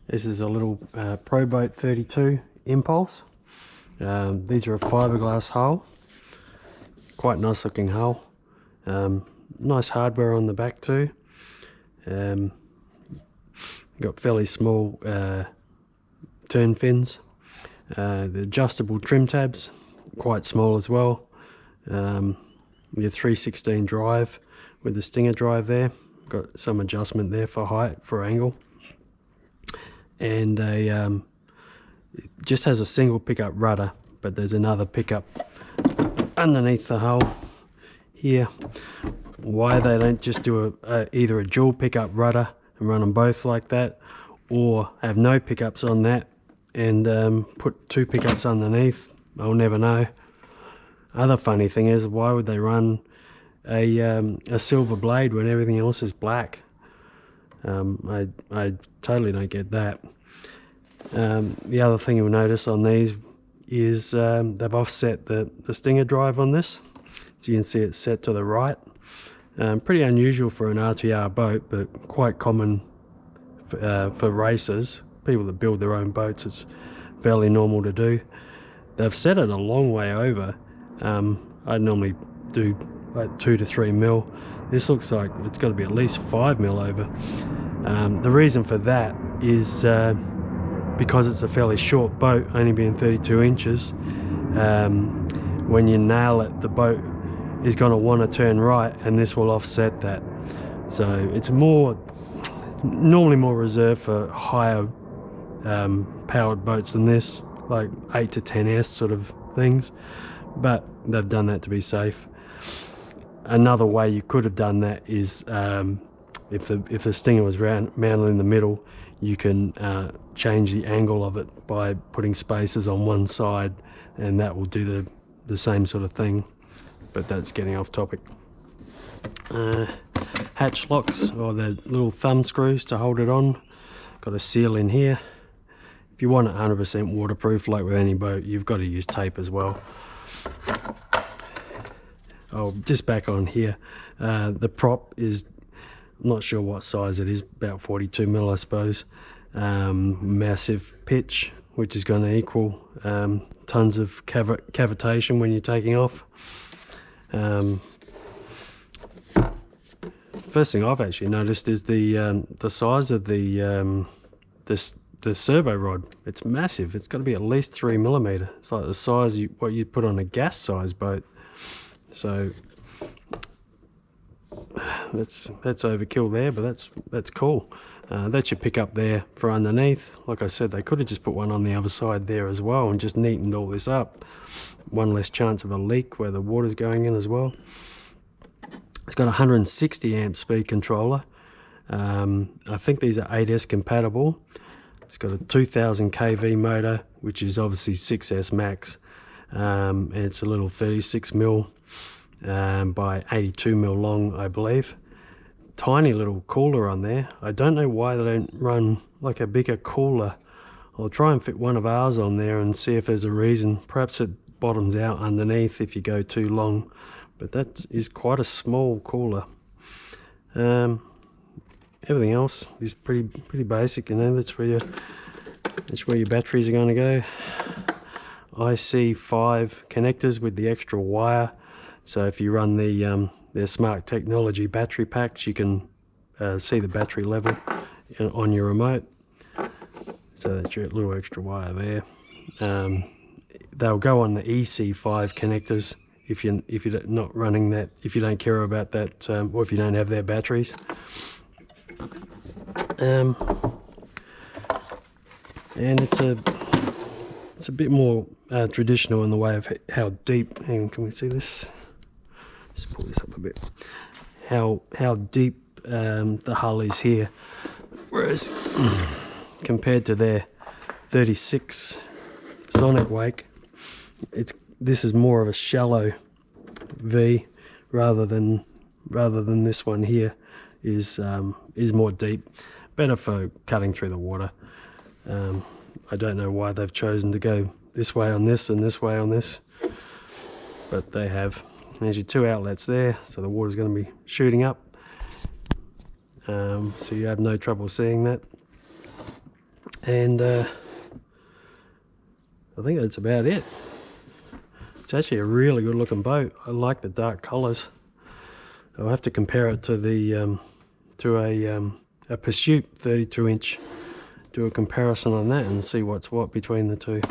This is a little Proboat 32 Impulse. These are a fiberglass hull, quite nice looking hull. Nice hardware on the back too. Got fairly small turn fins. The adjustable trim tabs, quite small as well. Your 316 drive with the Stinger drive there. Got some adjustment there for height, for angle. And it just has a single pickup rudder, but there's another pickup underneath the hull here. Why they don't just do either a dual pickup rudder and run them both like that, or have no pickups on that and put two pickups underneath, I'll never know. Other funny thing is, why would they run a silver blade when everything else is black? I totally don't get that. The other thing you'll notice on these is they've offset the Stinger drive on this, so you can see it's set to the right. Pretty unusual for an RTR boat, but quite common for racers, people that build their own boats. It's fairly normal to do. They've set it a long way over. I normally do like 2 to 3 mil. This looks like it's got to be at least 5 mil over. The reason for that is because it's a fairly short boat, only being 32 inches. When you nail it, the boat is going to want to turn right, and this will offset that. So it's normally more reserved for higher powered boats than this, like 8 to 10S sort of things, but they've done that to be safe. Another way you could have done that is if the Stinger was mounted in the middle, you can change the angle of it by putting spacers on one side, and that will do the same sort of thing. But that's getting off topic. Hatchlocks, or the little thumb screws to hold it on. Got a seal in here. If you want it 100% waterproof, like with any boat, you've got to use tape as well. Oh, just back on here, the prop is, I'm not sure what size it is, about 42 mil I suppose. Massive pitch, which is going to equal tons of cavitation when you're taking off. First thing I've actually noticed is the size of the servo rod. It's massive. It's got to be at least 3mm. It's like the size what you'd put on a gas size boat. So that's overkill there, but that's cool. That's your pickup there for underneath. Like I said, they could have just put one on the other side there as well and just neatened all this up. One less chance of a leak where the water's going in as well. It's got a 160 amp speed controller. I think these are 8S compatible. It's got a 2000 kV motor, which is obviously 6S max. And it's a little 36 mil by 82 mil long, I believe. Tiny little cooler on there. I don't know why they don't run like a bigger cooler. I'll try and fit one of ours on there and see if there's a reason. Perhaps it bottoms out underneath if you go too long, but that is quite a small cooler. Everything else is pretty basic, you know. That's where your batteries are going to go. IC5 connectors with the extra wire, so if you run their smart technology battery packs, you can see the battery level on your remote. So that's your little extra wire there. They'll go on the EC5 connectors if you're not running that, if you don't care about that, or if you don't have their batteries. And it's a bit more traditional in the way of how deep. Hang on, can we see this? Just pull this up a bit. How deep the hull is here, whereas compared to their 36 Sonic Wake, this is more of a shallow V rather than this one here is more deep, better for cutting through the water. I don't know why they've chosen to go this way on this and this way on this, but they have. There's your two outlets there, so the water's going to be shooting up, so you have no trouble seeing that. And I think that's about it. It's actually a really good looking boat. I like the dark colours. I'll have to compare it to the a Pursuit 32 inch. Do a comparison on that and see what's what between the two.